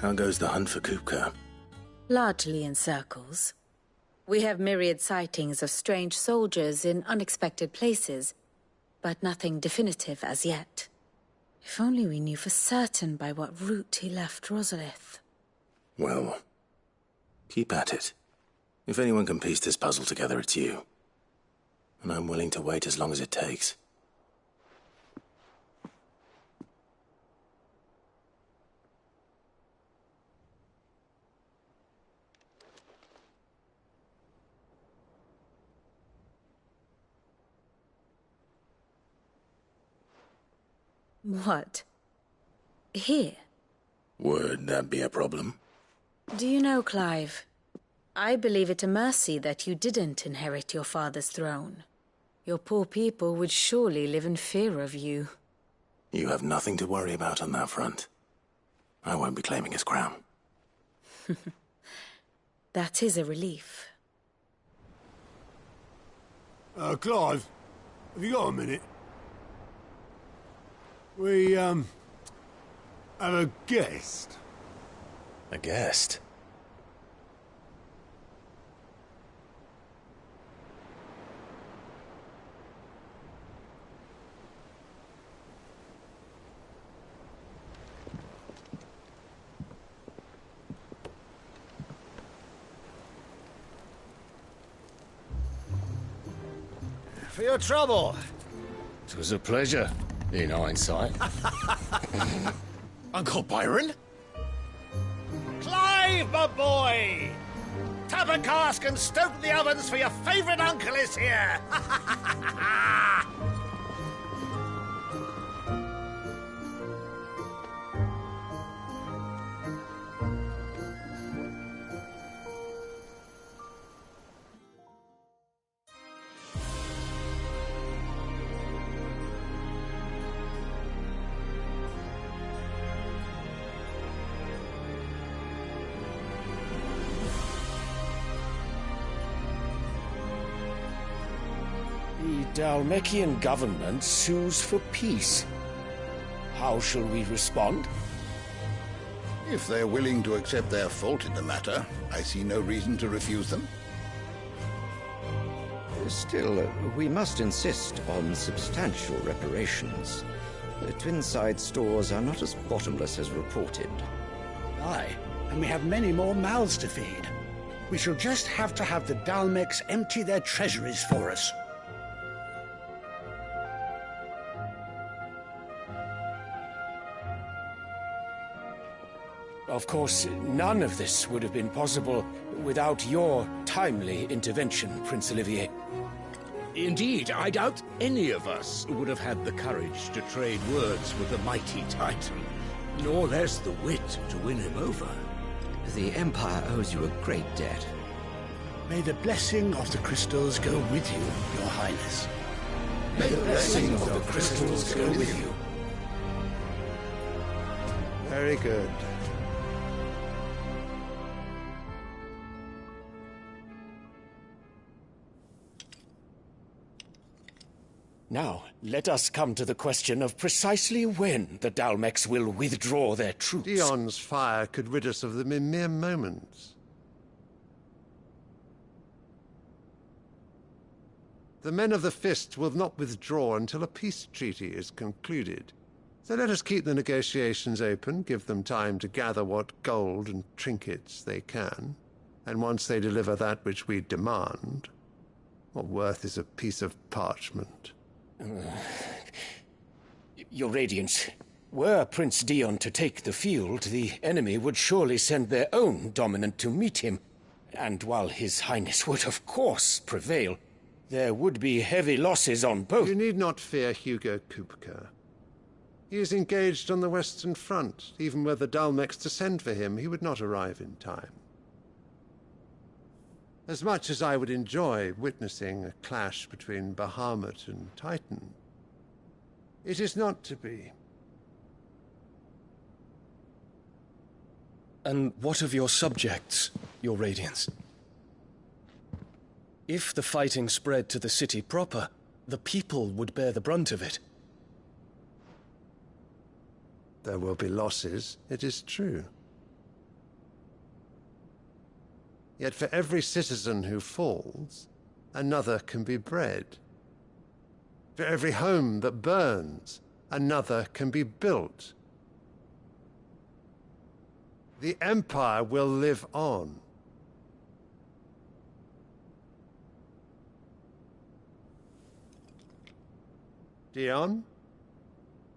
How goes the hunt for Kupka? Largely in circles. We have myriad sightings of strange soldiers in unexpected places, but nothing definitive as yet. If only we knew for certain by what route he left Rosalith. Well, keep at it. If anyone can piece this puzzle together, it's you. And I'm willing to wait as long as it takes. What? Here? Would that be a problem? Do you know, Clive, I believe it a mercy that you didn't inherit your father's throne. Your poor people would surely live in fear of you. You have nothing to worry about on that front. I won't be claiming his crown. That is a relief. Clive, have you got a minute? We, have a guest. A guest? For your trouble. It was a pleasure, in hindsight. Uncle Byron? Clive, my boy! Tap a cask and stoke the ovens, for your favourite uncle is here! The Dalmekian government sues for peace. How shall we respond? If they're willing to accept their fault in the matter, I see no reason to refuse them. Still, we must insist on substantial reparations. The Twinside stores are not as bottomless as reported. Aye, and we have many more mouths to feed. We shall just have to have the Dalmecs empty their treasuries for us. Of course, none of this would have been possible without your timely intervention, Prince Olivier. Indeed, I doubt any of us would have had the courage to trade words with the mighty Titan, nor less the wit to win him over. The Empire owes you a great debt. May the blessing of the crystals go with you, Your Highness. May the blessing of the crystals go with you. Very good. Now, let us come to the question of precisely when the Dalmecs will withdraw their troops. Dion's fire could rid us of them in mere moments. The men of the Fist will not withdraw until a peace treaty is concluded. So let us keep the negotiations open, give them time to gather what gold and trinkets they can, and once they deliver that which we demand, what worth is a piece of parchment? Your Radiance, were Prince Dion to take the field, the enemy would surely send their own dominant to meet him. And while His Highness would of course prevail, there would be heavy losses on both. You need not fear Hugo Kupka. He is engaged on the Western Front. Even were the Dalmecs to send for him, he would not arrive in time. As much as I would enjoy witnessing a clash between Bahamut and Titan, it is not to be. And what of your subjects, Your Radiance? If the fighting spread to the city proper, the people would bear the brunt of it. There will be losses, it is true. Yet for every citizen who falls, another can be bred. For every home that burns, another can be built. The Empire will live on. Dion?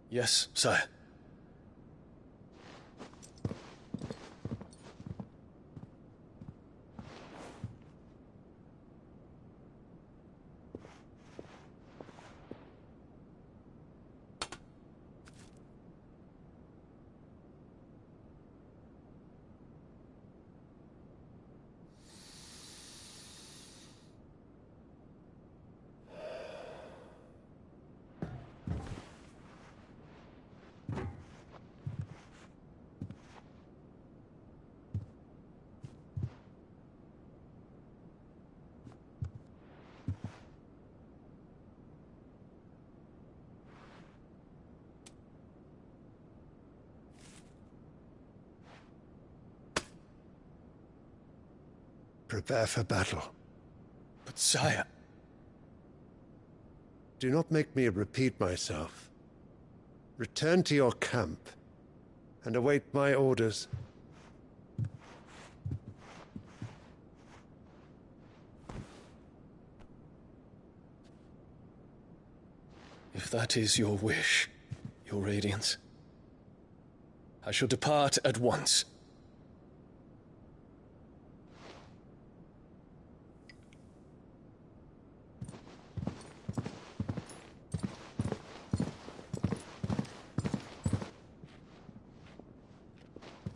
Yes, sire. Prepare for battle. But sire... Do not make me repeat myself. Return to your camp and await my orders. If that is your wish, Your Radiance, I shall depart at once.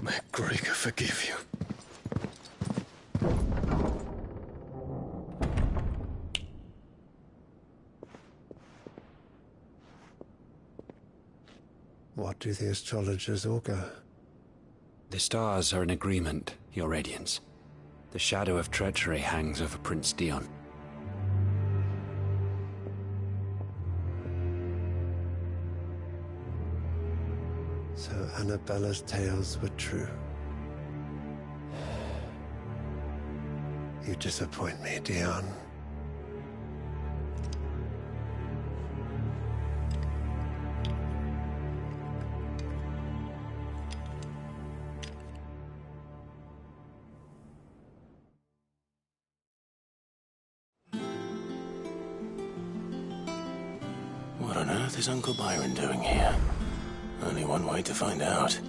May Gregor forgive you. What do the astrologers augur? The stars are in agreement, Your Radiance. The shadow of treachery hangs over Prince Dion. So Annabella's tales were true. You disappoint me, Dion. What on earth is Uncle Byron doing here? Only one way to find out.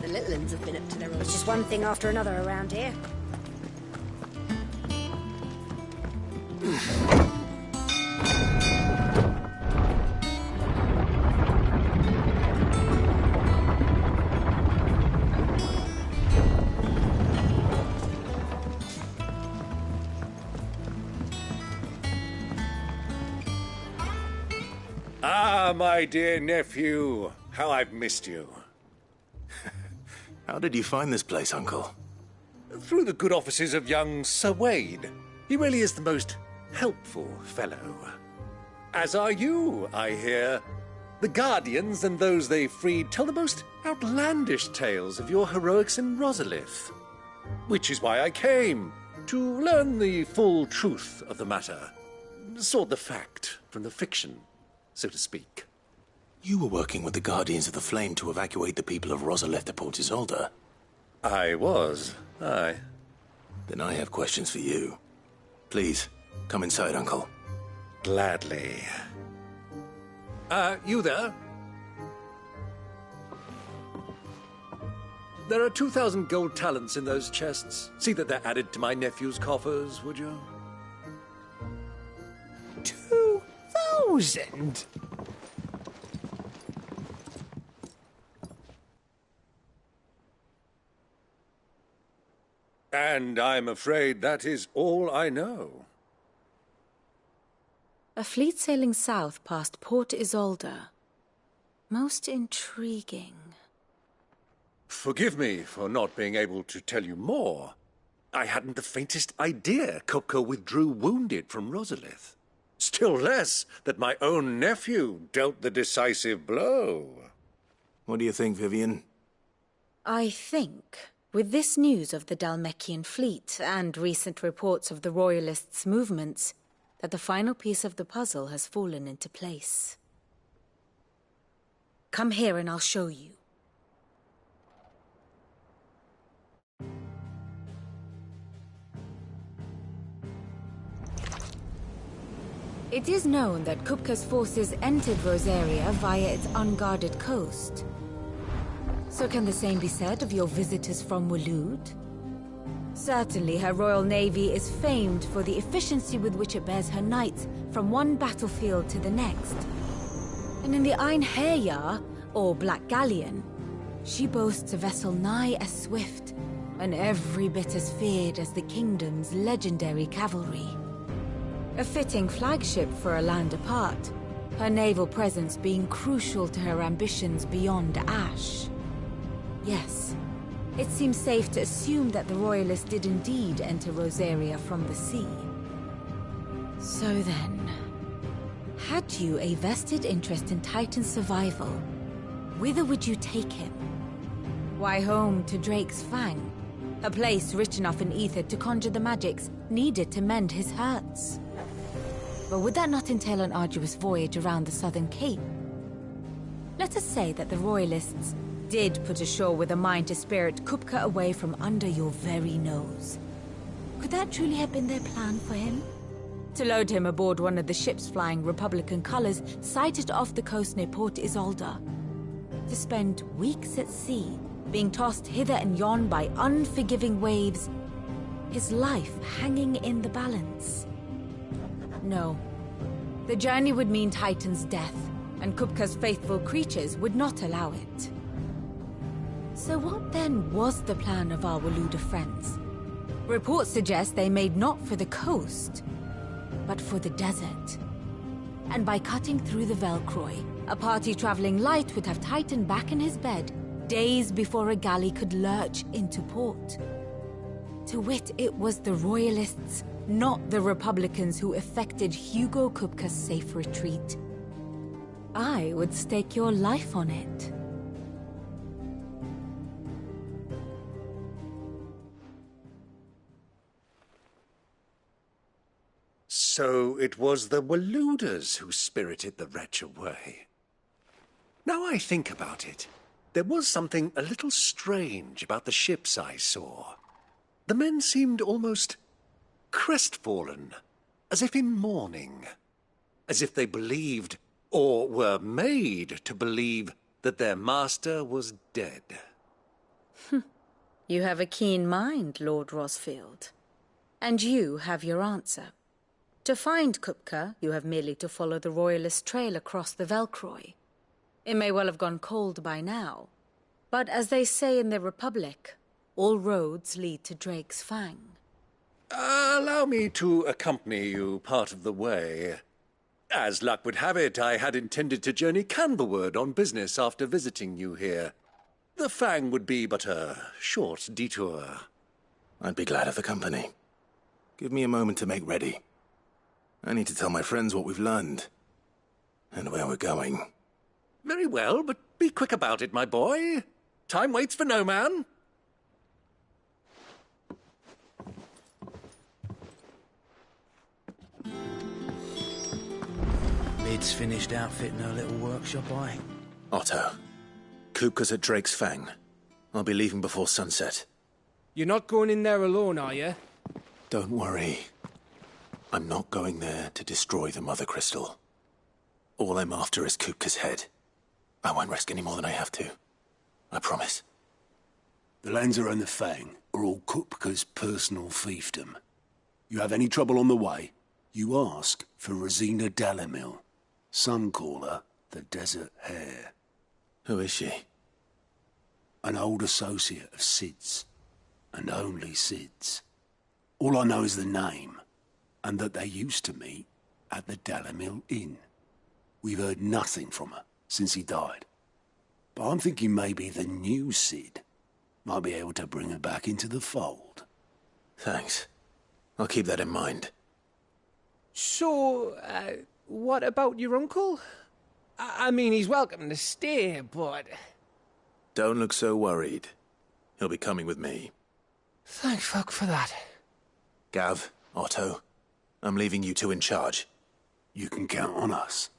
The little ones have been up to their own. It's just one thing after another around here. Ah, my dear nephew, how I've missed you. How did you find this place, Uncle? Through the good offices of young Sir Wade. He really is the most helpful fellow. As are you, I hear. The Guardians and those they freed tell the most outlandish tales of your heroics in Rosalith. Which is why I came, to learn the full truth of the matter. Sort the fact from the fiction, so to speak. You were working with the Guardians of the Flame to evacuate the people of Rosalith to Port Isolde. I was, aye. Then I have questions for you. Please, come inside, Uncle. Gladly. You there? There are 2,000 gold talents in those chests. See that they're added to my nephew's coffers, would you? 2,000? And I'm afraid that is all I know. A fleet sailing south past Port Isolde. Most intriguing. Forgive me for not being able to tell you more. I hadn't the faintest idea Kopko withdrew wounded from Rosalith. Still less that my own nephew dealt the decisive blow. What do you think, Vivian? I think, with this news of the Dalmekian fleet and recent reports of the Royalists' movements, that the final piece of the puzzle has fallen into place. Come here and I'll show you. It is known that Kupka's forces entered Rosaria via its unguarded coast. So can the same be said of your visitors from Waloed? Certainly her royal navy is famed for the efficiency with which it bears her knights from one battlefield to the next. And in the Einherjar, or Black Galleon, she boasts a vessel nigh as swift and every bit as feared as the kingdom's legendary cavalry. A fitting flagship for a land apart, her naval presence being crucial to her ambitions beyond Ash. Yes, it seems safe to assume that the Royalists did indeed enter Rosaria from the sea. So then, had you a vested interest in Titan's survival, whither would you take him? Why, home to Drake's Fang, a place rich enough in ether to conjure the magics needed to mend his hurts. But would that not entail an arduous voyage around the southern cape? Let us say that the Royalists did put ashore with a mind to spirit Kupka away from under your very nose. Could that truly have been their plan for him? To load him aboard one of the ships flying Republican colors sighted off the coast near Port Isolde. To spend weeks at sea, being tossed hither and yon by unforgiving waves, his life hanging in the balance. No. The journey would mean Titan's death, and Kupka's faithful creatures would not allow it. So what then was the plan of our Waluda friends? Reports suggest they made not for the coast, but for the desert. And by cutting through the Velcroy, a party traveling light would have Titan back in his bed days before a galley could lurch into port. To wit, it was the Royalists, not the Republicans, who effected Hugo Kupka's safe retreat. I would stake your life on it. So it was the Waluders who spirited the wretch away. Now I think about it, there was something a little strange about the ships I saw. The men seemed almost crestfallen, as if in mourning, as if they believed, or were made to believe, that their master was dead. You have a keen mind, Lord Rosfield. And you have your answer. To find Kupka, you have merely to follow the Royalist trail across the Velcroy. It may well have gone cold by now, but as they say in the Republic, all roads lead to Drake's Fang. Allow me to accompany you part of the way. As luck would have it, I had intended to journey Canberward on business after visiting you here. The Fang would be but a short detour. I'd be glad of the company. Give me a moment to make ready. I need to tell my friends what we've learned, and where we're going. Very well, but be quick about it, my boy. Time waits for no man. Mid's finished outfitting her little workshop, Otto, Kupka's at Drake's Fang. I'll be leaving before sunset. You're not going in there alone, are you? Don't worry. I'm not going there to destroy the Mother Crystal. All I'm after is Kupka's head. I won't risk any more than I have to. I promise. The Lancer and the Fang are all Kupka's personal fiefdom. You have any trouble on the way, you ask for Rosina Dalamil. Some call her the Desert Hare. Who is she? An old associate of Sid's, and only Sid's. All I know is the name, and that they used to meet at the Dalamil Inn. We've heard nothing from her since he died. But I'm thinking maybe the new Sid might be able to bring her back into the fold. Thanks. I'll keep that in mind. So, what about your uncle? I mean, he's welcome to stay, but... Don't look so worried. He'll be coming with me. Thank fuck for that. Gav, Otto, I'm leaving you two in charge. You can count on us.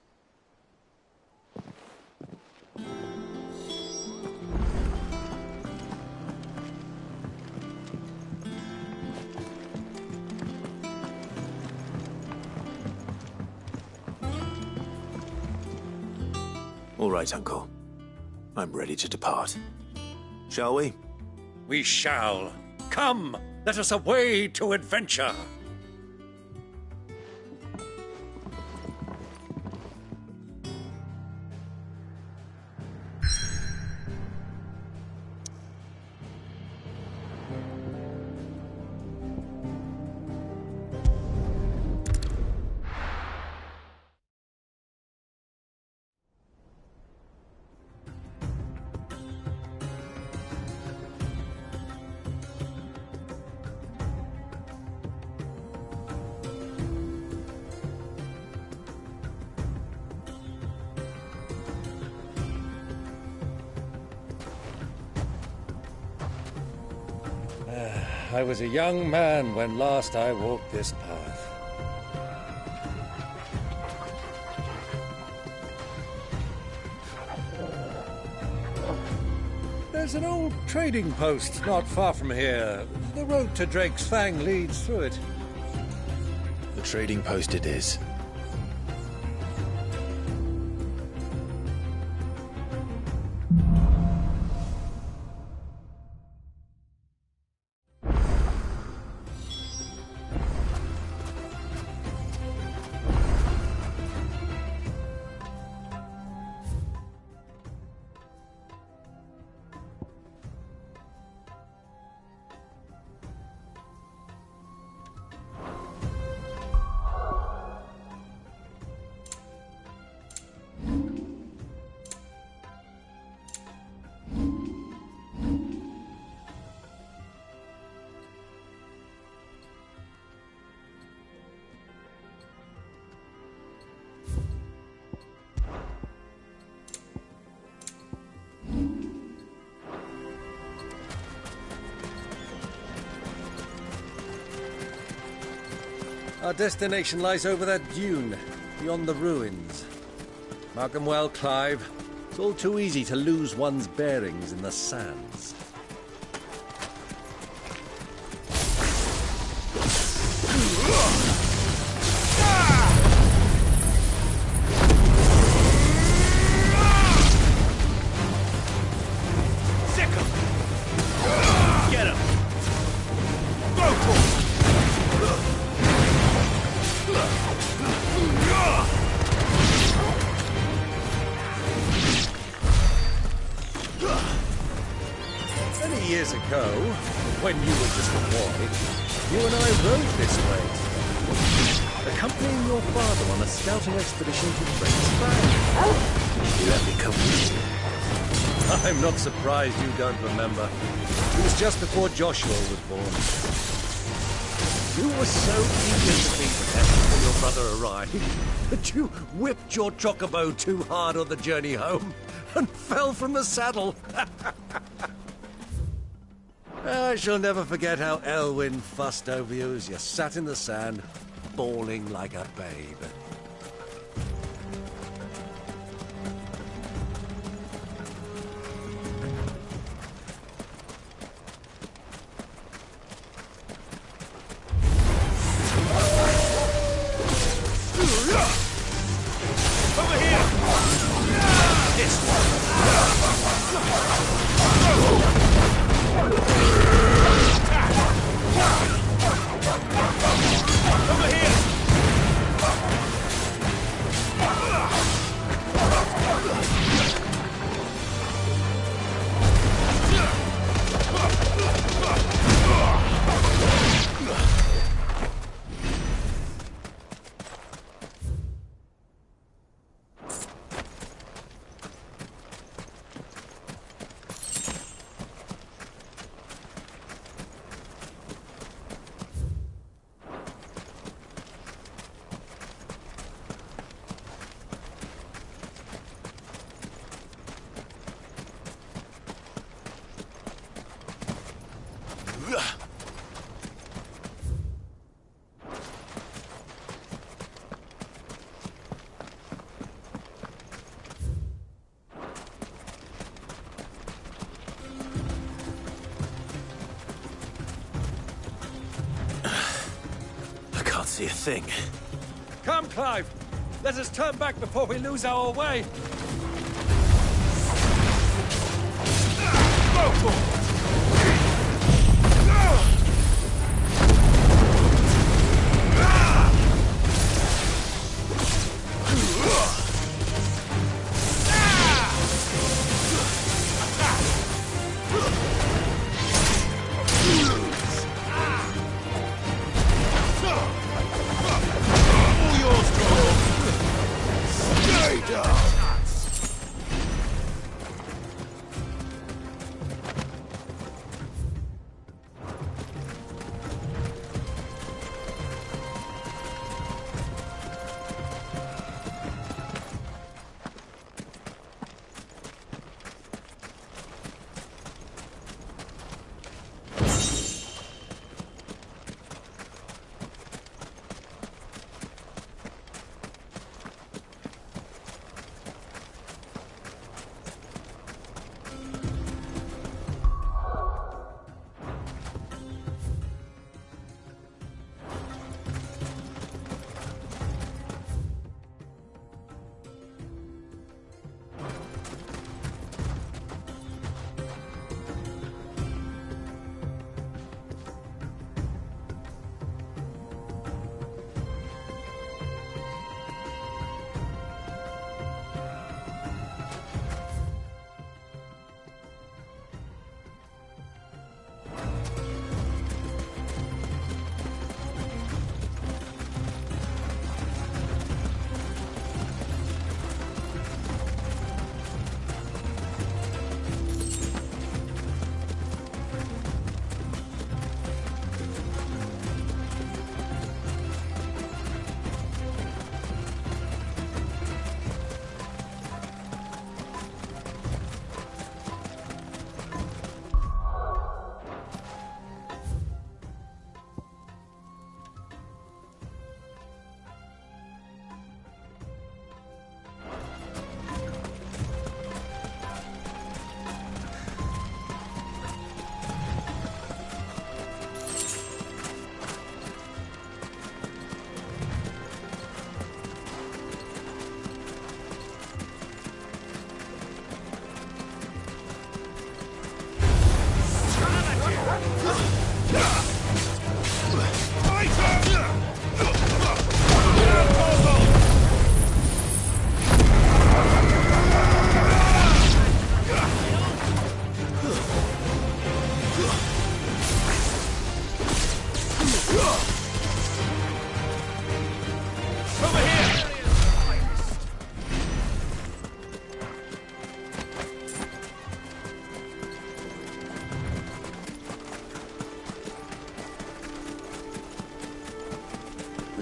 All right, Uncle. I'm ready to depart. Shall we? We shall. Come, let us away to adventure. I was a young man when last I walked this path. There's an old trading post not far from here. The road to Drake's Fang leads through it. The trading post it is. Our destination lies over that dune, beyond the ruins. Mark them well, Clive. It's all too easy to lose one's bearings in the sands. When you were just a boy, you and I rode this way, accompanying your father on a scouting expedition to Drake's Fang. You let me come with you. I'm not surprised you don't remember. It was just before Joshua was born. You were so eager to be there when your brother arrived that you whipped your chocobo too hard on the journey home and fell from the saddle. I shall never forget how Elwyn fussed over you as you sat in the sand, bawling like a babe. Over here! This Over here! see a thing. Come, Clive! Let us turn back before we lose our way!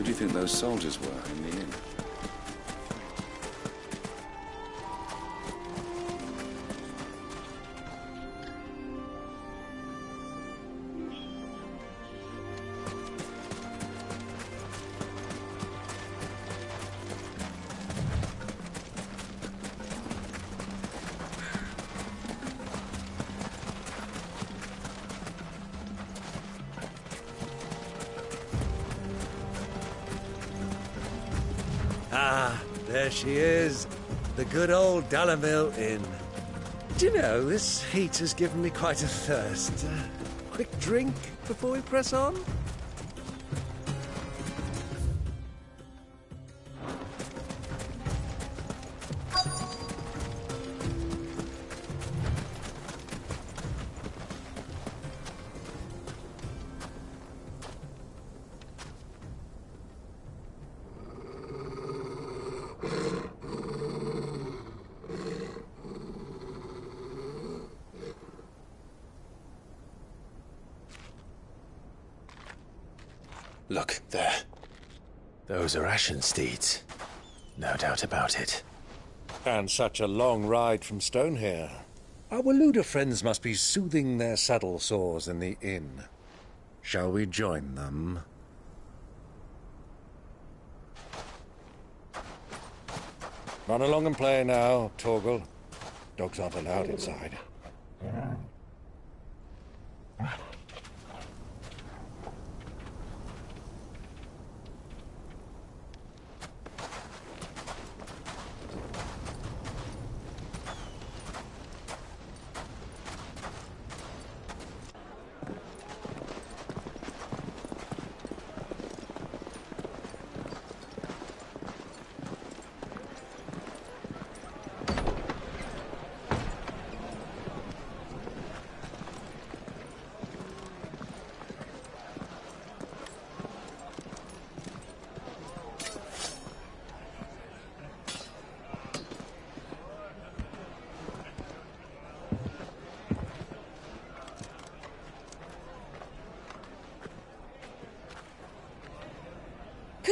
Who do you think those soldiers were in the inn? Ah, there she is. The good old Dalamil Inn. Do you know, this heat has given me quite a thirst. Quick drink before we press on? Look, there. Those are Ashen steeds. No doubt about it. And such a long ride from Stonehere. Our Waluda friends must be soothing their saddle sores in the inn. Shall we join them? Run along and play now, Torgal. Dogs aren't allowed inside.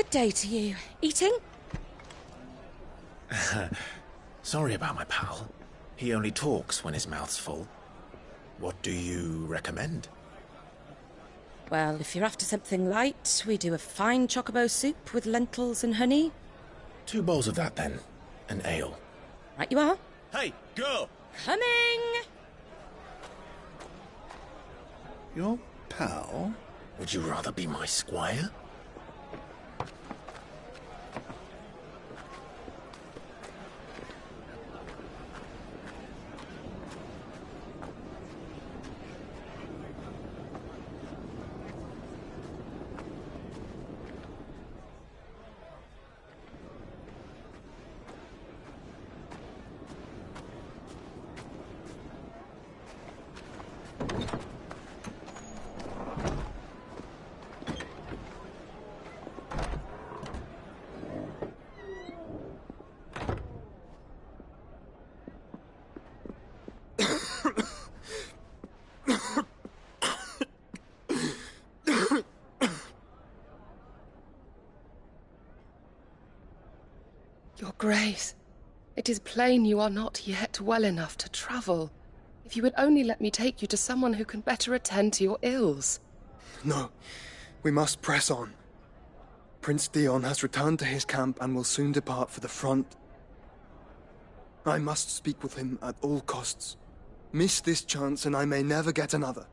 Good day to you. Eating? Sorry about my pal. He only talks when his mouth's full. What do you recommend? Well, if you're after something light, we do a fine chocobo soup with lentils and honey. 2 bowls of that, then. An ale. Right you are. Hey, girl! Coming! Your pal? Would you rather be my squire? Your Grace, it is plain you are not yet well enough to travel. If you would only let me take you to someone who can better attend to your ills. No, we must press on. Prince Dion has returned to his camp and will soon depart for the front. I must speak with him at all costs. Miss this chance and I may never get another.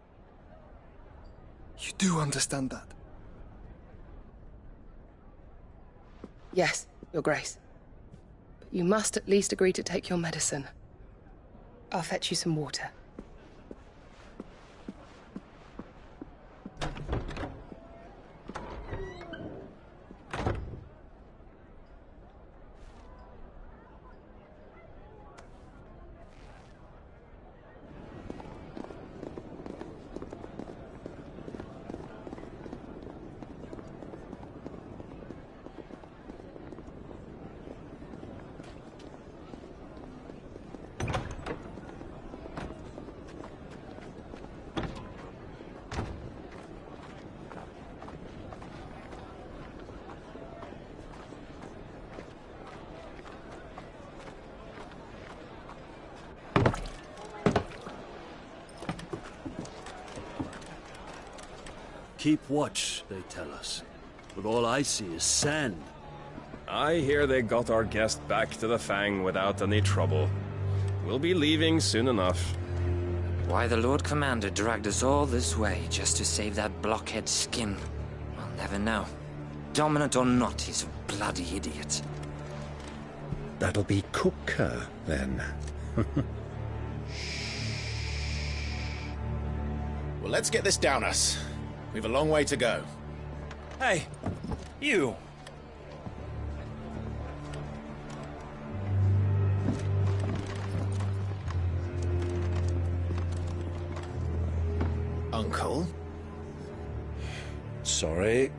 You do understand that? Yes, Your Grace. But you must at least agree to take your medicine. I'll fetch you some water. Keep watch, they tell us. But all I see is sand. I hear they got our guest back to the Fang without any trouble. We'll be leaving soon enough. Why the Lord Commander dragged us all this way just to save that blockhead skin, we'll never know. Dominant or not, he's a bloody idiot. That'll be Cooker, then. Well, let's get this down us. We've a long way to go. Hey, you! Uncle? Sorry.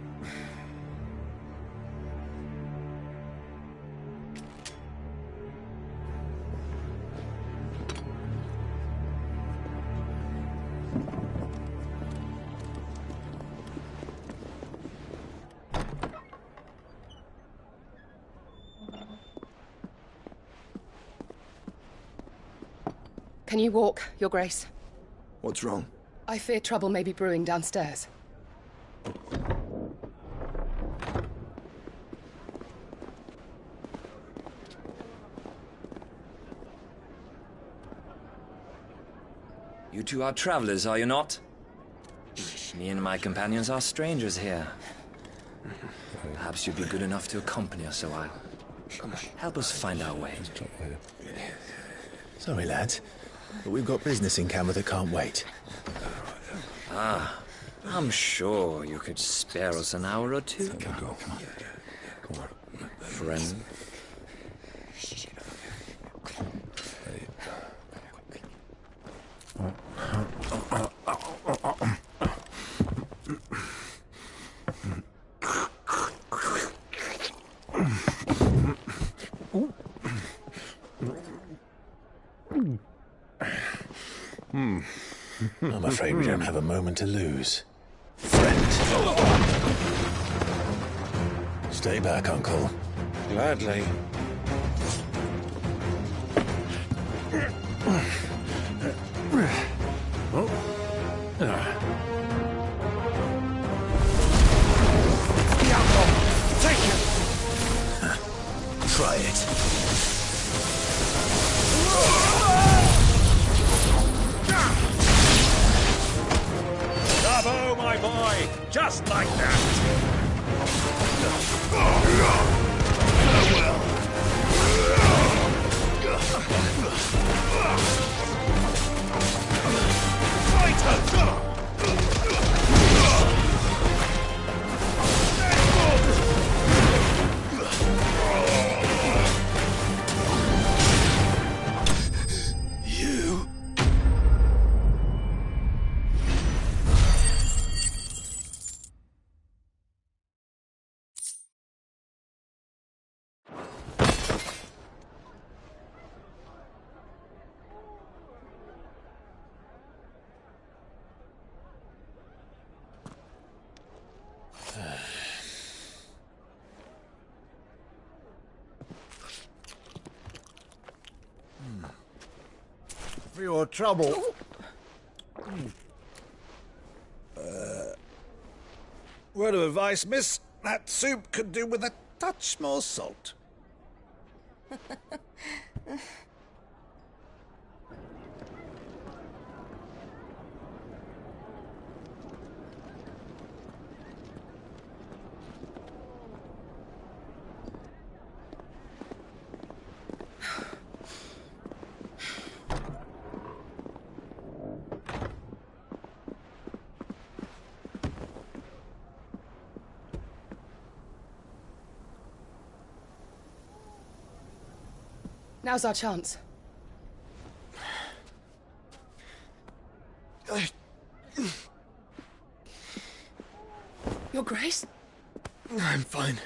Can you walk, Your Grace? What's wrong? I fear trouble may be brewing downstairs. You two are travelers, are you not? Me and my companions are strangers here. Perhaps you'd be good enough to accompany us a while. Help us find our way. Sorry, lads, but we've got business in camera that can't wait. Ah, I'm sure you could spare us an hour or two. Come on. Friend. I'm afraid we don't have a moment to lose. Friend. Stay back, Uncle. Gladly. Take it! Try it. Bravo, my boy! Just like that! You... For your trouble. Word of advice, miss. That soup could do with a touch more salt. Now's our chance. Your Grace? I'm fine.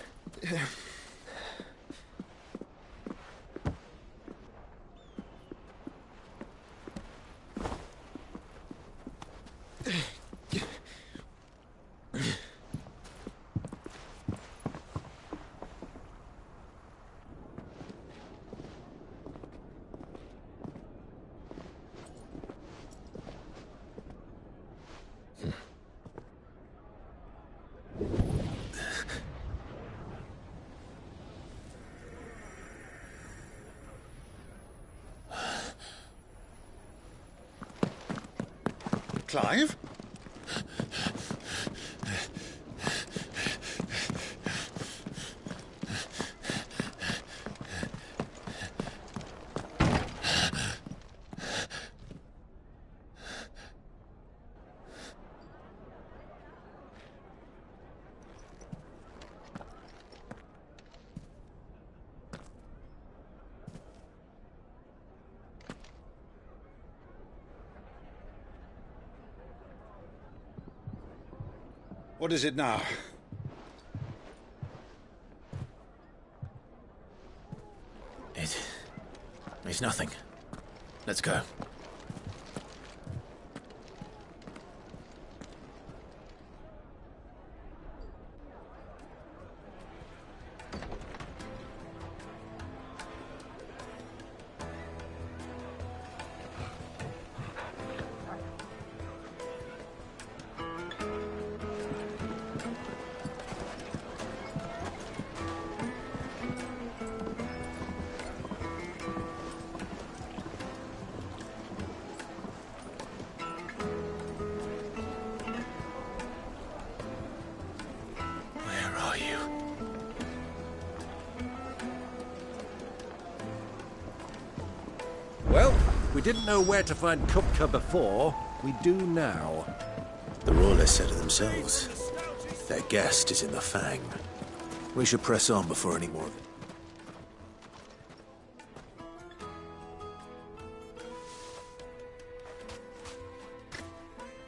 Clive? What is it now? It's nothing. Let's go. Well, we didn't know where to find Kupka before. We do now. The Royalists said it themselves. Their guest is in the Fang. We should press on before any more of it.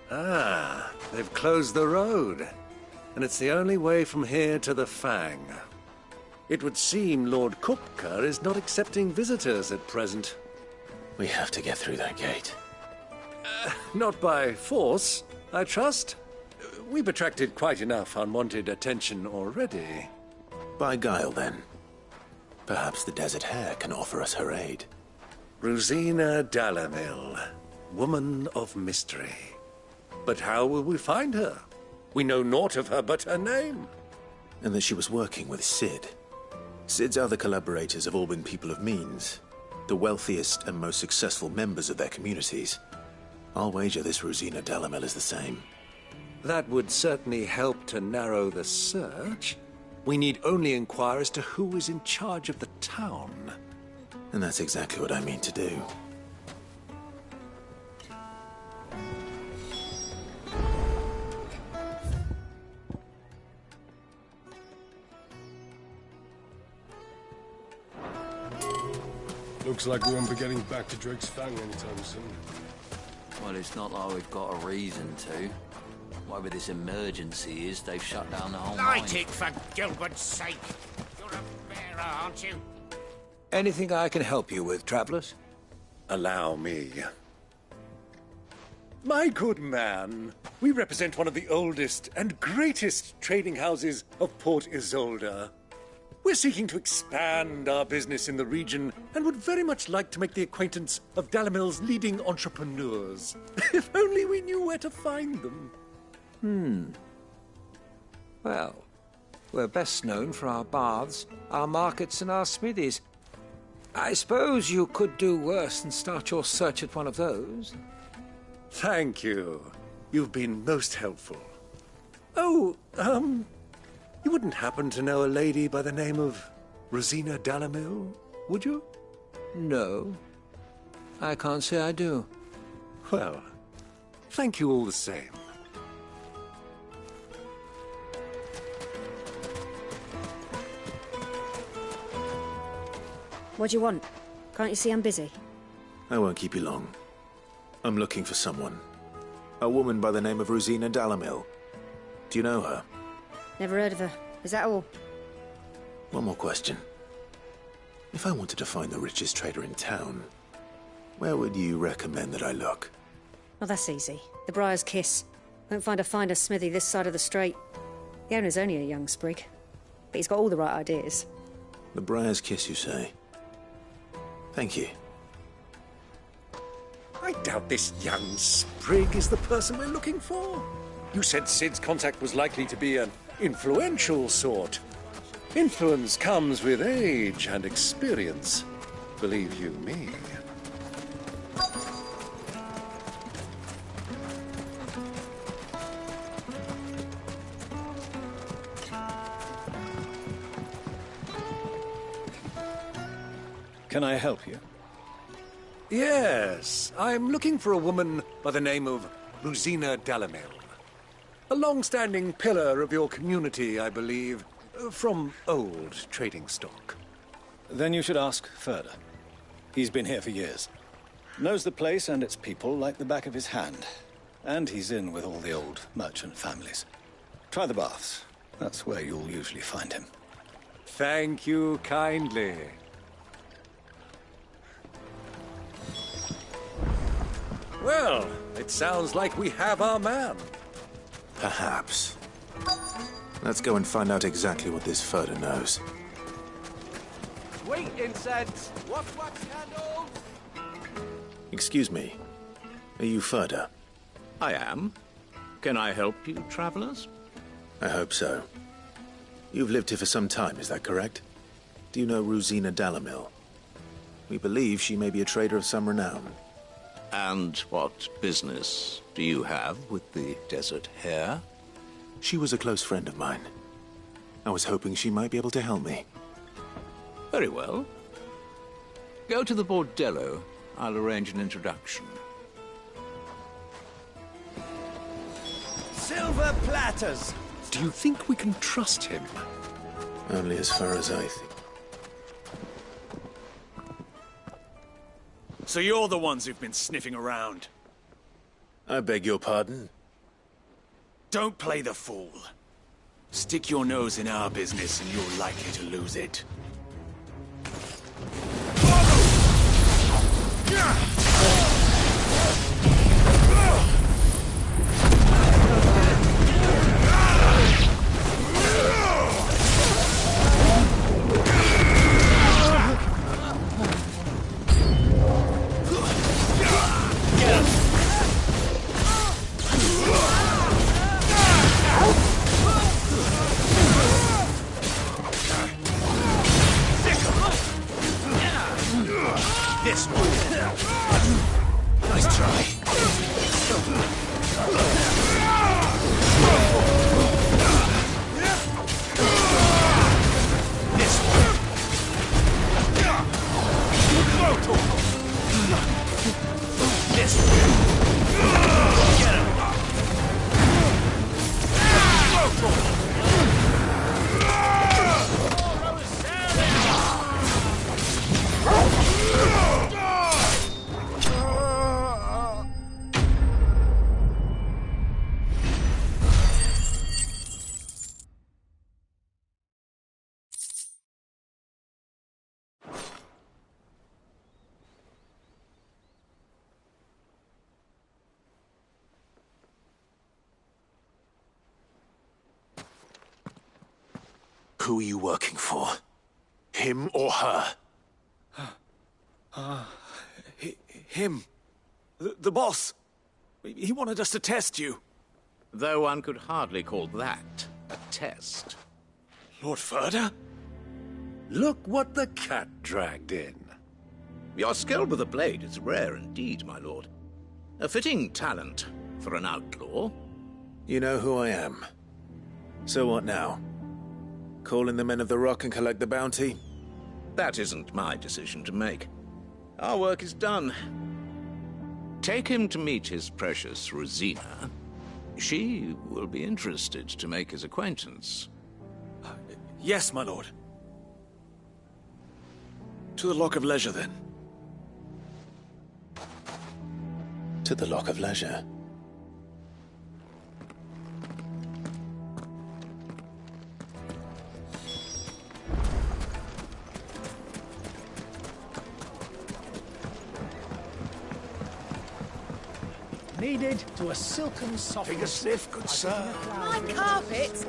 Ah, they've closed the road. And it's the only way from here to the Fang. It would seem Lord Kupka is not accepting visitors at present. We have to get through that gate. Not by force, I trust. We've attracted quite enough unwanted attention already. By guile, then. Perhaps the Desert Hare can offer us her aid. Rosina Dalamil, woman of mystery. But how will we find her? We know naught of her but her name. And that she was working with Sid. Sid's other collaborators have all been people of means, the wealthiest and most successful members of their communities. I'll wager this Rosina Dalamil is the same. That would certainly help to narrow the search. We need only inquire as to who is in charge of the town. And that's exactly what I mean to do. Looks like we won't be getting back to Drake's Fang anytime soon. Well, it's not like we've got a reason to. Whatever this emergency is, they've shut down the whole mine. Light it, for Gilbert's sake! You're a bearer, aren't you? Anything I can help you with, travelers? Allow me. My good man, we represent one of the oldest and greatest trading houses of Port Isolde. We're seeking to expand our business in the region and would very much like to make the acquaintance of Dalamil's leading entrepreneurs. If only we knew where to find them. Well, we're best known for our baths, our markets, and our smithies. I suppose you could do worse than start your search at one of those. Thank you. You've been most helpful. Oh, you wouldn't happen to know a lady by the name of Rosina Dalamil, would you? No. I can't say I do. Well, thank you all the same. What do you want? Can't you see I'm busy? I won't keep you long. I'm looking for someone. A woman by the name of Rosina Dalamil. Do you know her? Never heard of her. Is that all? One more question. If I wanted to find the richest trader in town, where would you recommend that I look? Well, that's easy. The Briar's Kiss. Won't find a finer smithy this side of the strait. The owner's only a young sprig, but he's got all the right ideas. The Briar's Kiss, you say? Thank you. I doubt this young sprig is the person we're looking for. You said Sid's contact was likely to be an influential sort. Influence comes with age and experience, believe you me. Can I help you? Yes, I'm looking for a woman by the name of Rosina Dalamil. A long-standing pillar of your community, I believe, from old trading stock. Then you should ask Furder. He's been here for years. Knows the place and its people like the back of his hand. And he's in with all the old merchant families. Try the baths. That's where you'll usually find him. Thank you kindly. Well, it sounds like we have our man. Perhaps. Let's go and find out exactly what this Furder knows. Sweet incense! Wax candles! Excuse me. Are you Furder? I am. Can I help you, travelers? I hope so. You've lived here for some time, is that correct? Do you know Rosina Dalamil? We believe she may be a trader of some renown. And what business do you have with the Desert Hare? She was a close friend of mine. I was hoping she might be able to help me. Very well. Go to the bordello. I'll arrange an introduction. Silver platters! Do you think we can trust him? Only as far as I think. So you're the ones who've been sniffing around? I beg your pardon? Don't play the fool. Stick your nose in our business and you're likely to lose it. Who are you working for? Him or her? Him. The boss. He wanted us to test you. Though one could hardly call that a test. Lord Ferda? Look what the cat dragged in. Your skill with the blade is rare indeed, my lord. A fitting talent for an outlaw. You know who I am. So what now? Call in the Men of the Rock and collect the bounty? That isn't my decision to make. Our work is done. Take him to meet his precious Rosina. She will be interested to make his acquaintance. Yes, my lord. To the Lock of Leisure, then. To the Lock of Leisure. Needed to a silken soft. Take a sniff, good sir. My carpet!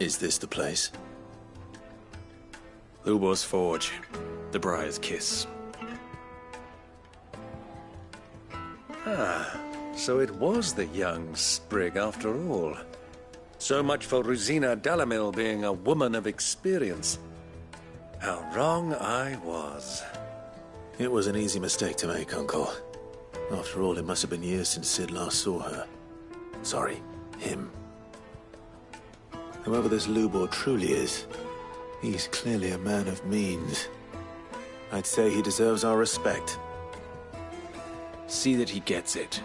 Is this the place? Lubor's Forge. The Briar's Kiss. Ah, so it was the young sprig after all. So much for Rosina Delamil being a woman of experience. How wrong I was. It was an easy mistake to make, Uncle. After all, it must have been years since Sid last saw her. Sorry, him. Whoever this Lubor truly is, he's clearly a man of means. I'd say he deserves our respect. See that he gets it.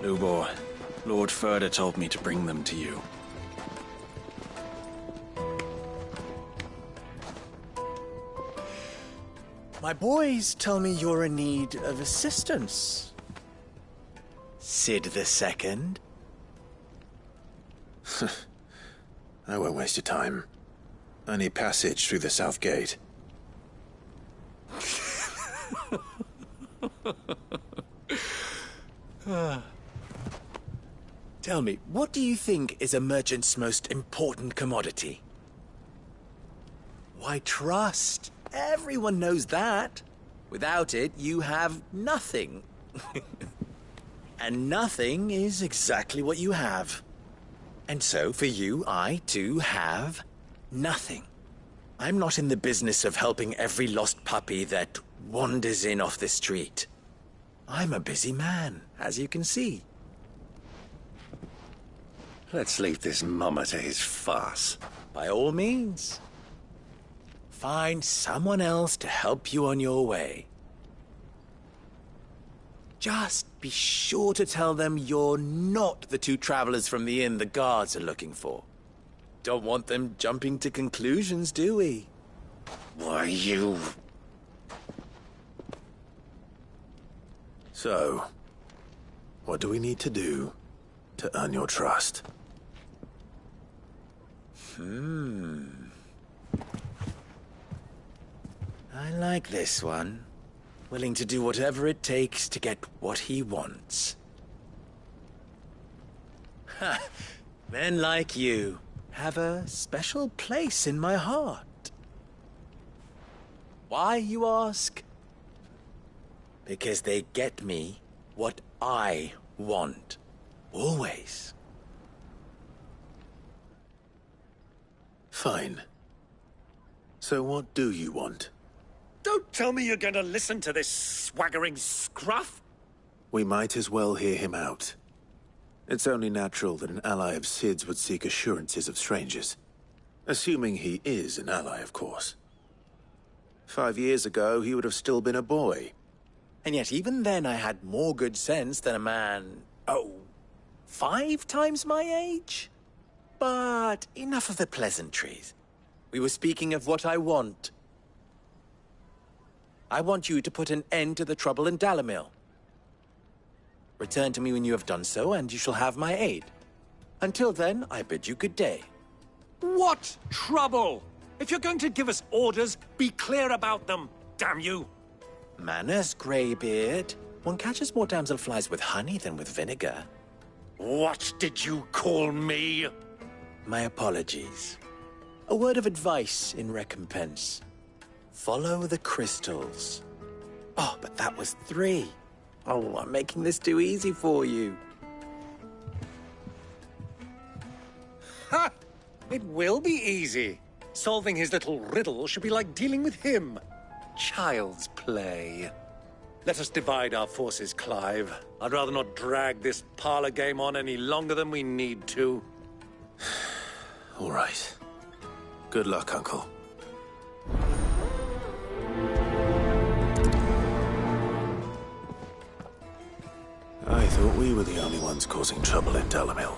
Lubor, Lord Ferda told me to bring them to you. My boys tell me you're in need of assistance. Sid II? I won't waste your time. I need passage through the south gate. Tell me, what do you think is a merchant's most important commodity? Why, trust. Everyone knows that. Without it, you have nothing. And nothing is exactly what you have. And so, for you, I, too, have nothing. I'm not in the business of helping every lost puppy that wanders in off the street. I'm a busy man, as you can see. Let's leave this mummer to his farce. By all means. Find someone else to help you on your way. Just be sure to tell them you're not the two travelers from the inn the guards are looking for. Don't want them jumping to conclusions, do we? Why, you... So, what do we need to do to earn your trust? I like this one. Willing to do whatever it takes to get what he wants. Ha! Men like you have a special place in my heart. Why, you ask? Because they get me what I want. Always. Fine. So what do you want? Don't tell me you're going to listen to this swaggering scruff! We might as well hear him out. It's only natural that an ally of Sid's would seek assurances of strangers. Assuming he is an ally, of course. 5 years ago, he would have still been a boy. And yet even then I had more good sense than a man... 5 times my age? But enough of the pleasantries. We were speaking of what I want. I want you to put an end to the trouble in Dalamil. Return to me when you have done so, and you shall have my aid. Until then, I bid you good day. What trouble? If you're going to give us orders, be clear about them, damn you! Manners, Greybeard. One catches more damselflies with honey than with vinegar. What did you call me? My apologies. A word of advice in recompense. Follow the crystals. Oh, but that was 3. Oh, I'm making this too easy for you. Ha! It will be easy. Solving his little riddle should be like dealing with him. Child's play. Let us divide our forces, Clive. I'd rather not drag this parlor game on any longer than we need to. All right. Good luck, Uncle. I thought we were the only ones causing trouble in Delamil.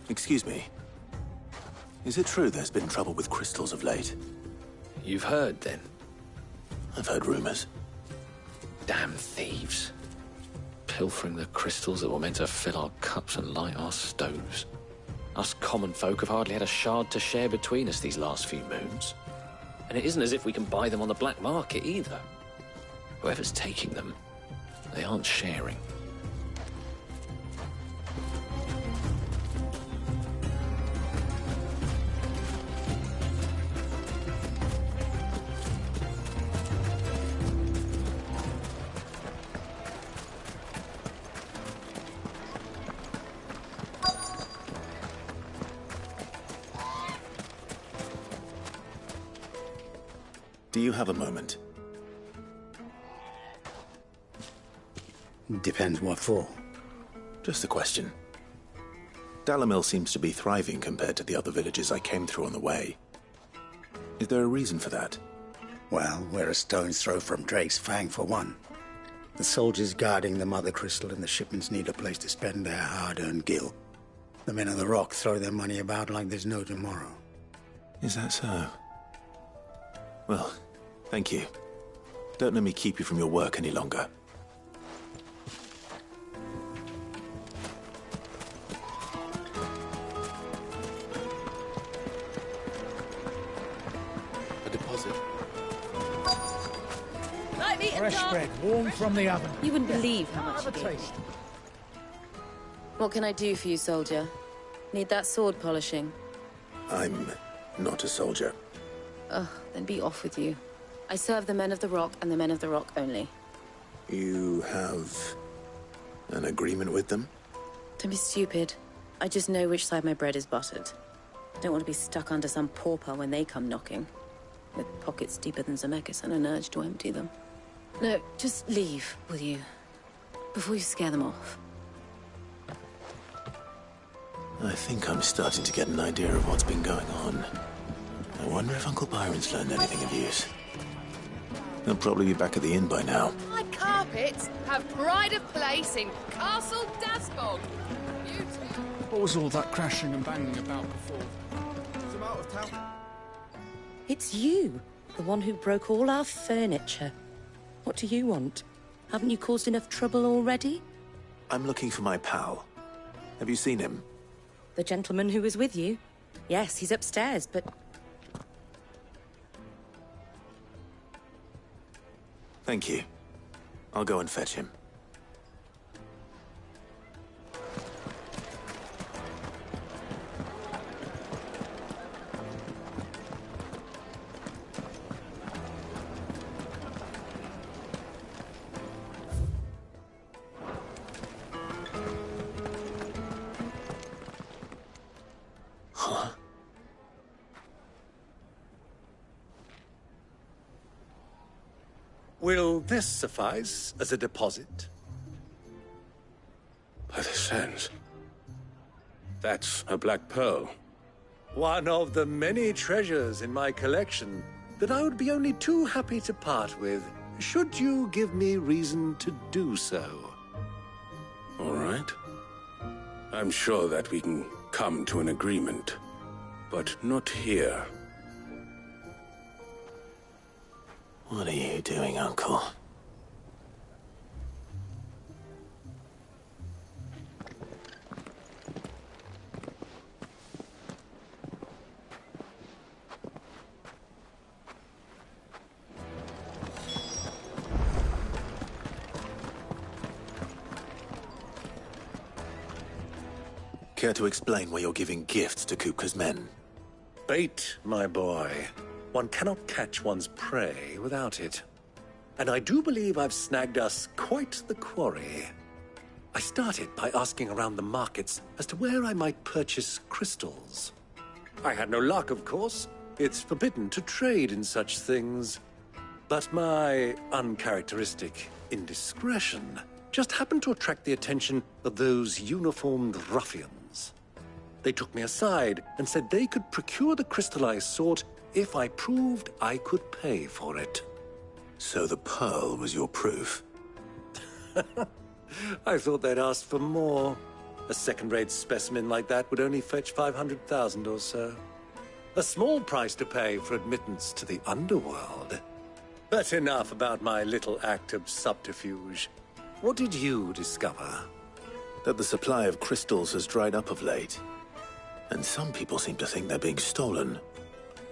Excuse me. Is it true there's been trouble with crystals of late? You've heard, then? I've heard rumors. Damn thieves. Pilfering the crystals that were meant to fill our cups and light our stoves. Us common folk have hardly had a shard to share between us these last few moons. And it isn't as if we can buy them on the black market either. Whoever's taking them, they aren't sharing. Do you have a moment? Depends what for. Just a question. Dalamil seems to be thriving compared to the other villages I came through on the way. Is there a reason for that? Well, we're a stone's throw from Drake's Fang, for one. The soldiers guarding the Mother Crystal and the shipments need a place to spend their hard-earned gil. The men of the Rock throw their money about like there's no tomorrow. Is that so? Well, thank you. Don't let me keep you from your work any longer. A deposit. Fresh bread, warm from the oven. You wouldn't believe how much Have a you gave taste. me. What can I do for you, soldier? Need that sword polishing? I'm not a soldier. Ugh, then be off with you. I serve the men of the Rock and the men of the Rock only. You have an agreement with them? Don't be stupid. I just know which side my bread is buttered. Don't want to be stuck under some pauper when they come knocking. With pockets deeper than Zemeckis and an urge to empty them. No, just leave, will you? Before you scare them off. I think I'm starting to get an idea of what's been going on. I wonder if Uncle Byron's learned anything of use. He'll probably be back at the inn by now. My carpets have pride of place in Castle Dasbog. You two. What was all that crashing and banging about before? Some out of town. It's you, the one who broke all our furniture. What do you want? Haven't you caused enough trouble already? I'm looking for my pal. Have you seen him? The gentleman who was with you? Yes, he's upstairs, but... Thank you. I'll go and fetch him. Huh? Will this suffice as a deposit? By the sands. That's a black pearl. One of the many treasures in my collection that I would be only too happy to part with, should you give me reason to do so. All right. I'm sure that we can come to an agreement, but not here. What are you doing, Uncle? Care to explain why you're giving gifts to Kupka's men? Bait, my boy. One cannot catch one's prey without it. And I do believe I've snagged us quite the quarry. I started by asking around the markets as to where I might purchase crystals. I had no luck, of course. It's forbidden to trade in such things. But my uncharacteristic indiscretion just happened to attract the attention of those uniformed ruffians. They took me aside and said they could procure the crystal I sought if I proved I could pay for it. So the pearl was your proof? I thought they'd asked for more. A second-rate specimen like that would only fetch 500,000 or so. A small price to pay for admittance to the underworld. But enough about my little act of subterfuge. What did you discover? That the supply of crystals has dried up of late. And some people seem to think they're being stolen.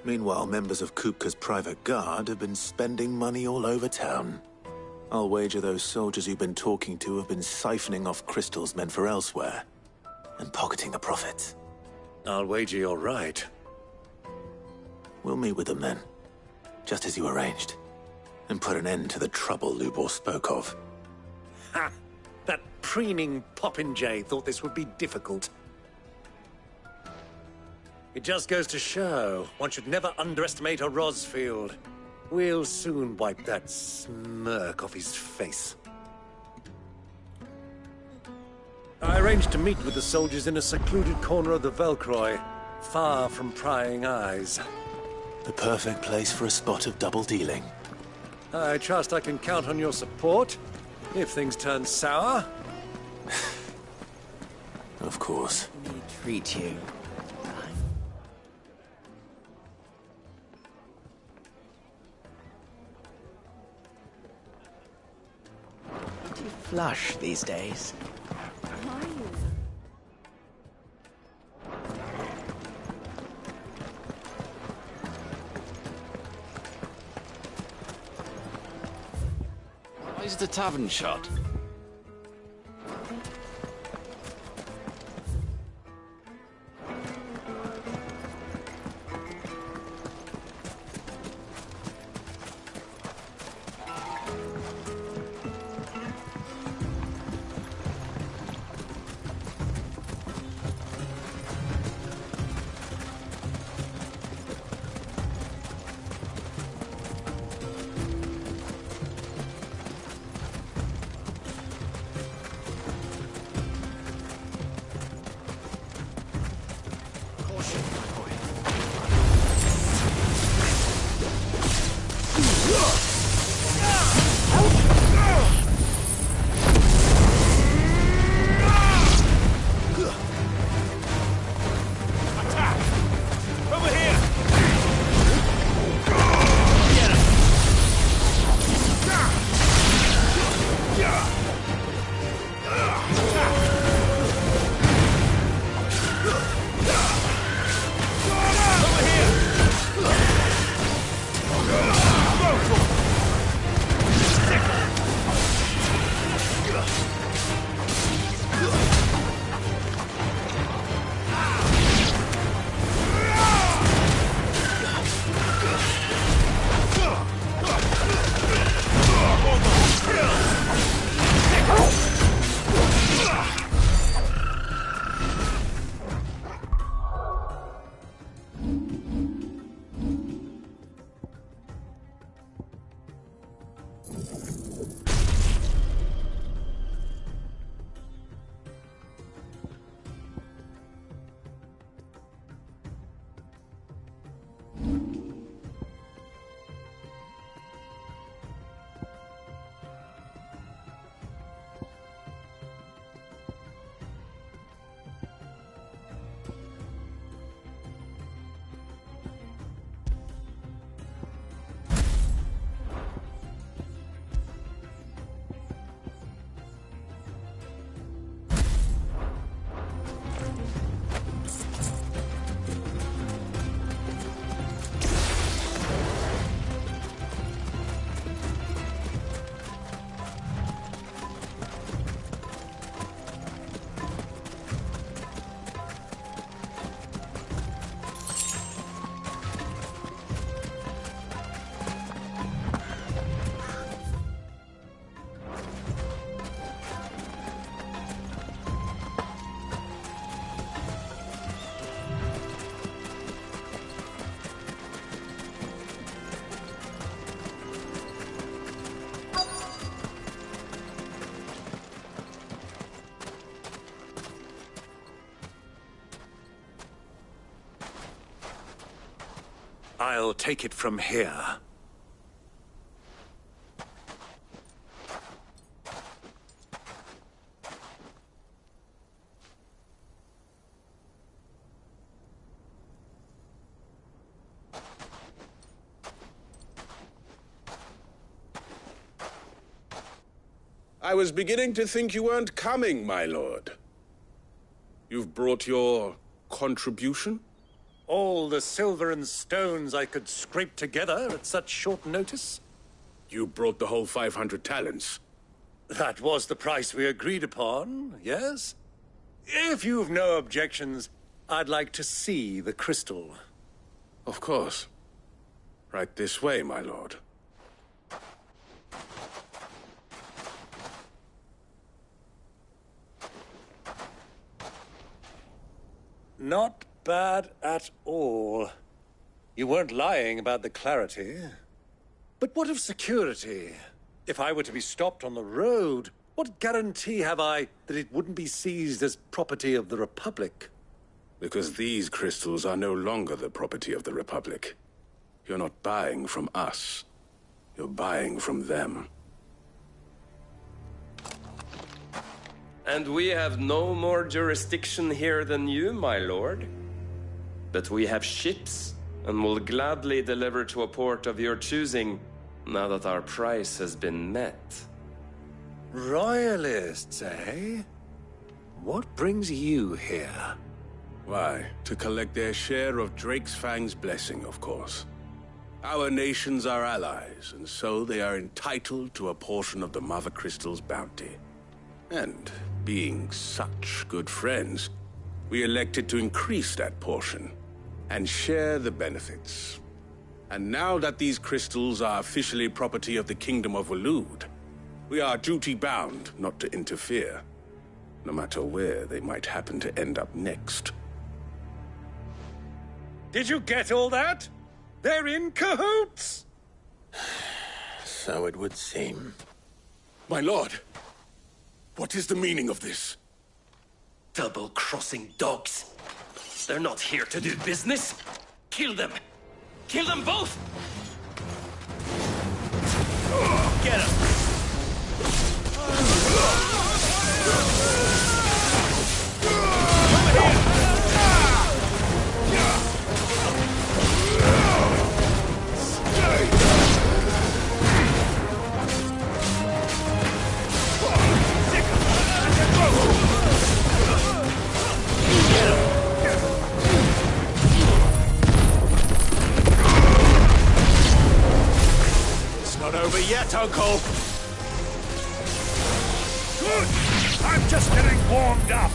Meanwhile, members of Kupka's private guard have been spending money all over town. I'll wager those soldiers you've been talking to have been siphoning off crystals meant for elsewhere, and pocketing the profits. I'll wager you're right. We'll meet with them then, just as you arranged, and put an end to the trouble Lubor spoke of. Ha! That preening popinjay thought this would be difficult. It just goes to show one should never underestimate a Rosfield. We'll soon wipe that smirk off his face. I arranged to meet with the soldiers in a secluded corner of the Velcroy, far from prying eyes. The perfect place for a spot of double dealing. I trust I can count on your support, if things turn sour. Of course. Let me treat you. Do you flush these days? Why is the tavern shut? I'll take it from here. I was beginning to think you weren't coming, my lord. You've brought your contribution? All the silver and stones I could scrape together at such short notice? You brought the whole 500 talents. That was the price we agreed upon, yes? If you've no objections, I'd like to see the crystal. Of course. Right this way, my lord. Not bad at all. You weren't lying about the clarity. But what of security? If I were to be stopped on the road, what guarantee have I that it wouldn't be seized as property of the Republic? Because these crystals are no longer the property of the Republic. You're not buying from us. You're buying from them. And we have no more jurisdiction here than you, my lord. But we have ships, and will gladly deliver to a port of your choosing, now that our price has been met. Royalists, eh? What brings you here? Why, to collect their share of Drake's Fang's blessing, of course. Our nations are allies, and so they are entitled to a portion of the Mother Crystal's bounty. And being such good friends, we elected to increase that portion and share the benefits. And now that these crystals are officially property of the Kingdom of Waloed, we are duty-bound not to interfere, no matter where they might happen to end up next. Did you get all that? They're in cahoots! So it would seem. My lord, what is the meaning of this? Double-crossing dogs. They're not here to do business. Kill them. Kill them both! Get him! Not over yet, Uncle! Good! I'm just getting warmed up!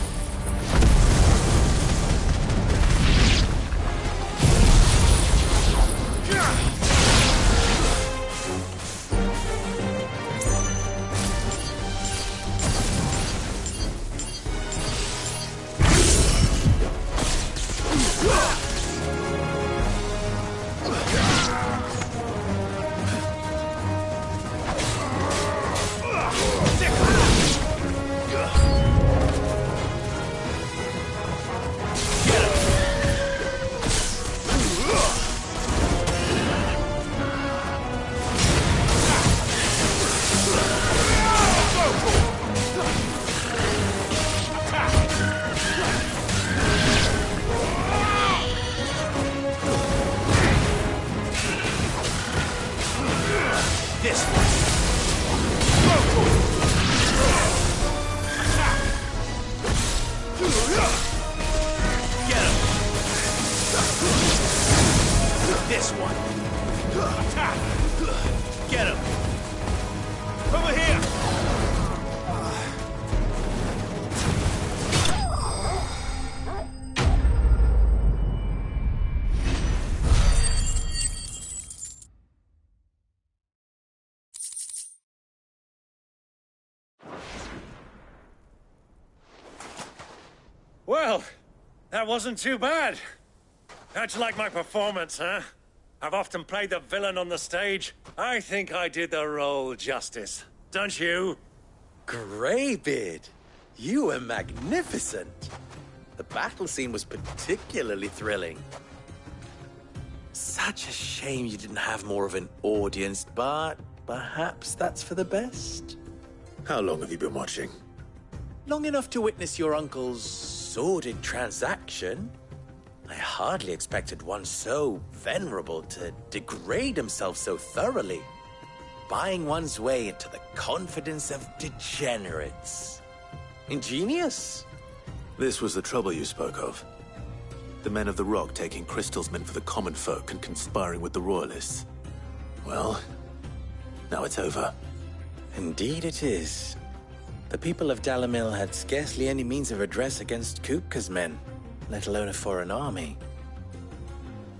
Well, that wasn't too bad. How'd you like my performance, huh? I've often played the villain on the stage. I think I did the role justice. Don't you? Greybeard, you were magnificent. The battle scene was particularly thrilling. So such a shame you didn't have more of an audience, but perhaps that's for the best. How long have you been watching? Long enough to witness your uncle's sordid transaction. I hardly expected one so venerable to degrade himself so thoroughly, buying one's way into the confidence of degenerates. Ingenious. This was the trouble you spoke of. The men of the Rock taking crystals meant for the common folk and conspiring with the Royalists. Well, now it's over. Indeed it is. The people of Dalamil had scarcely any means of redress against Kupka's men, let alone a foreign army.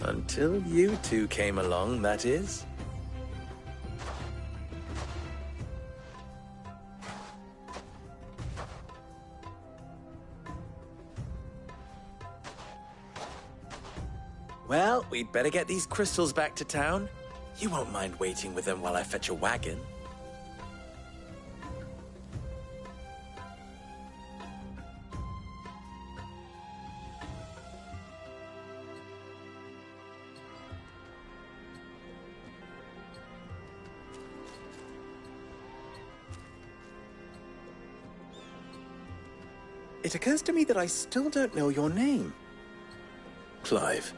Until you two came along, that is. Well, we'd better get these crystals back to town. You won't mind waiting with them while I fetch a wagon. It occurs to me that I still don't know your name. Clive.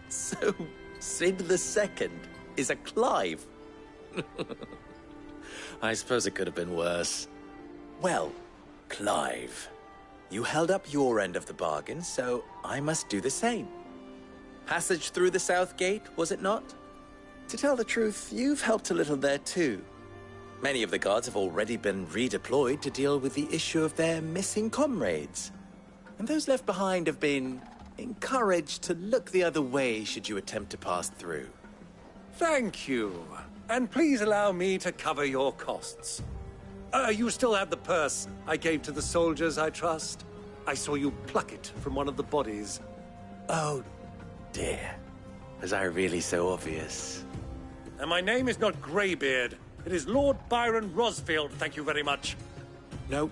So, Sid the Second is a Clive? I suppose it could have been worse. Well, Clive, you held up your end of the bargain, so I must do the same. Passage through the South Gate, was it not? To tell the truth, you've helped a little there too. Many of the guards have already been redeployed to deal with the issue of their missing comrades. And those left behind have been encouraged to look the other way should you attempt to pass through. Thank you. And please allow me to cover your costs. You still have the purse I gave to the soldiers, I trust? I saw you pluck it from one of the bodies. Oh, dear. Was I really so obvious? And my name is not Greybeard. It is Lord Byron Rosfield, thank you very much. No,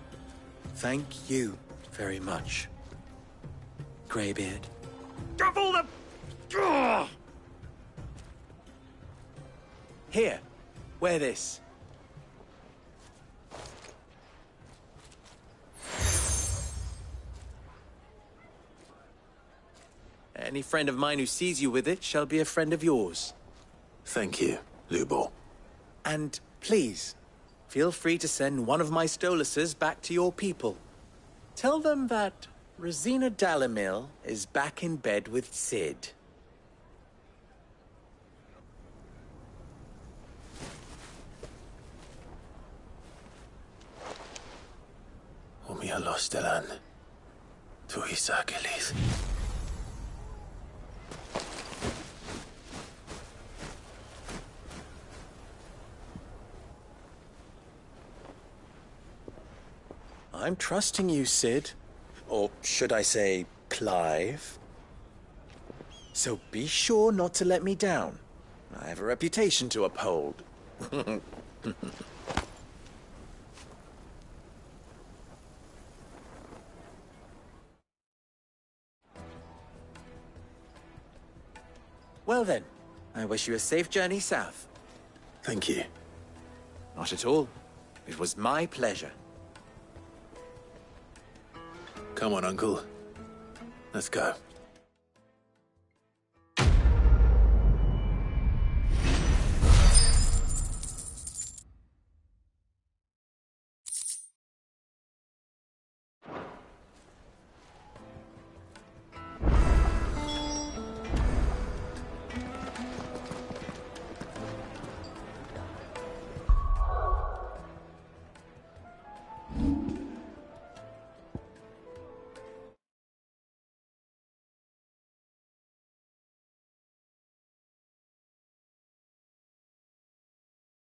thank you very much, Greybeard. Of all the... Ugh! Here, wear this. Any friend of mine who sees you with it shall be a friend of yours. Thank you, Lubor. And please, feel free to send one of my Stoluses back to your people. Tell them that Rosina Dalamil is back in bed with Sid. Omia Lostelan. Tu Isakelis. I'm trusting you, Sid. Or should I say, Clive? So be sure not to let me down. I have a reputation to uphold. Well then, I wish you a safe journey south. Thank you. Not at all. It was my pleasure. Come on, Uncle. Let's go.